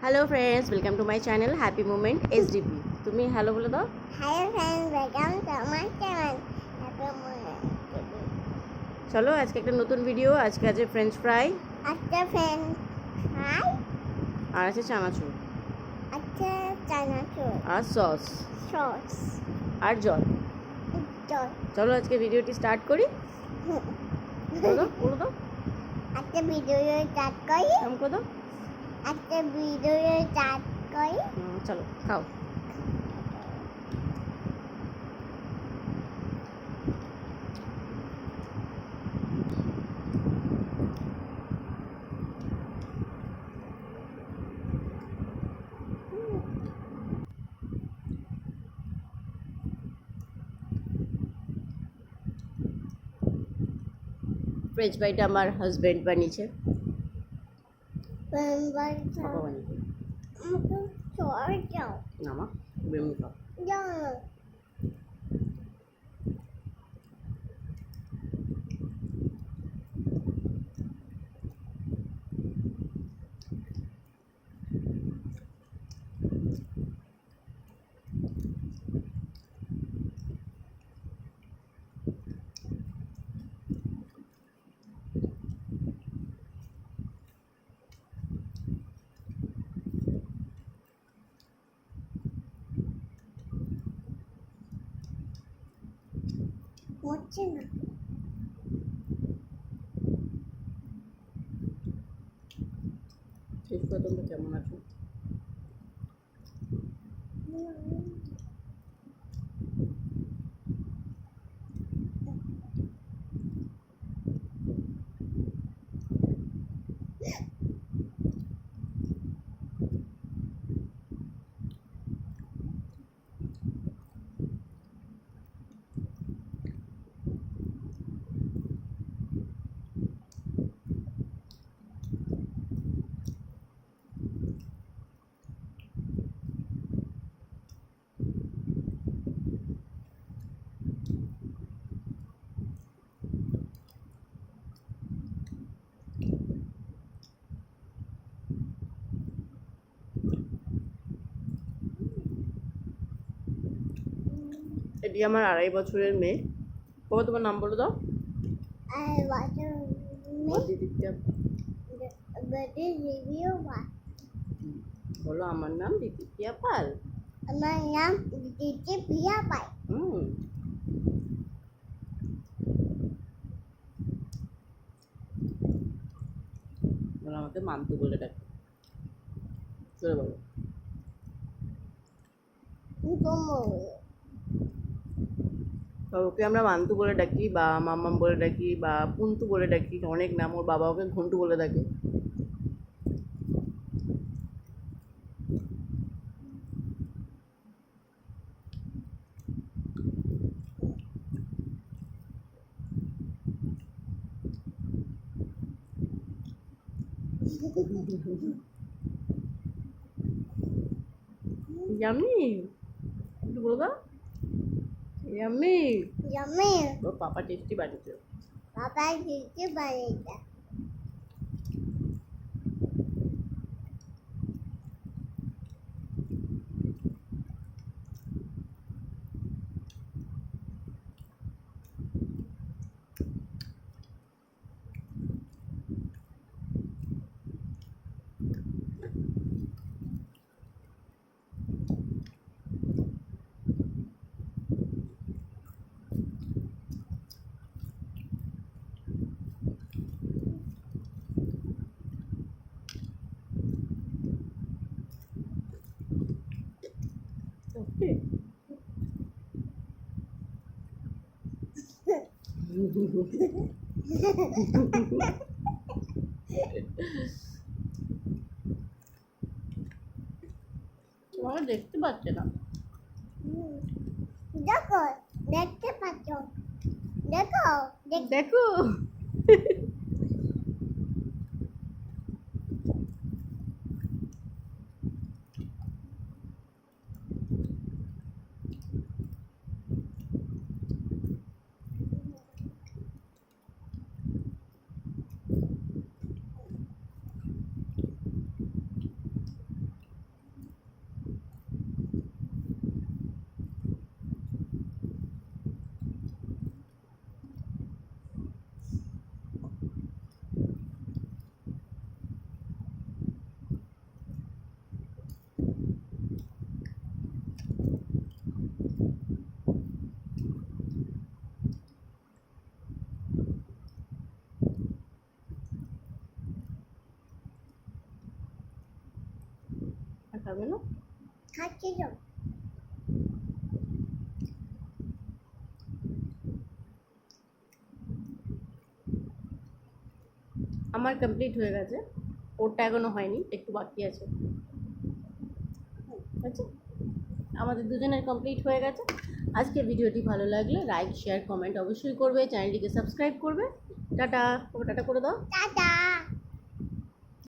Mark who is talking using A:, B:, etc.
A: Hello friends, welcome to my channel happy moment SDP. তুমি hello বলে দাও।
B: Hello friends, welcome to my channel happy moment.
A: চলো আজকে একটা নতুন ভিডিও। আজকে আছে ফ্রেঞ্চ ফ্রাই,
B: আচ্ছা ফ্রেন্ড হাই,
A: আর আছে চানাচুর,
B: আচ্ছা চানাচুর,
A: আর সস,
B: সস,
A: আর জল।
B: জল।
A: চলো আজকে ভিডিওটি স্টার্ট করি। বলো দাও।
B: আচ্ছা ভিডিও স্টার্ট করি।
A: নাম করে দাও।
B: আচ্ছা ভিডিও স্টার্ট করি।
A: চলো খাও। ফ্রেঞ্চ ফ্রাইটা আমার হাজব্যান্ড বানিয়েছে। বাবা বানিয়েছে।
B: আমাকে সর যাও,
A: না মা, বেমনি খাও।
B: যাও। হচ্ছে না।
A: শেষ করে তোমরা কেমন আছো? এটি আমার 2.5 বছরের মেয়ে। বাবা তোমার নাম বলে দাও।
B: আর ওয়াটার বেডে রিভিউ
A: বলো আমার নাম দিতিপ্রিয়া পাল।
B: আমার নাম দিদি প্রিয়া পাই।
A: বলো আমাকে মান্তু বলে ডাকে। চলে বলো। ওকে আমরা মান্তু বলে ডাকি, বা মাম্মাম বলে ডাকি, বা পুন্তু বলে ডাকি, অনেক নাম। ওর বাবা ওকে ঘন্টু বলে ডাকে। ইয়াম্মি, একটু বলো দাও। ইয়াম্মি।
B: Yummy.
A: ওর পাপা টেস্টি বানিয়েছে।
B: Papa did বানিয়েছে।
A: তোমাকে দেখতে পাচ্ছে না।
B: দেখো, দেখতে পাচ্ছ? দেখো,
A: দেখো। খাবে না?
B: খাচ্ছি তো।
A: আমার কমপ্লিট হয়ে গেছে, ওরটা এখনো হয়নি, একটু বাকি আছে। আচ্ছা, আমাদের দুজনের কমপ্লিট হয়ে গেছে। আজকে ভিডিওটি ভালো লাগলে লাইক শেয়ার কমেন্ট অবশ্যই করবে, চ্যানেলটিকে সাবস্ক্রাইব করবে। টাটা, টাটা করে দাও।
B: টাটা।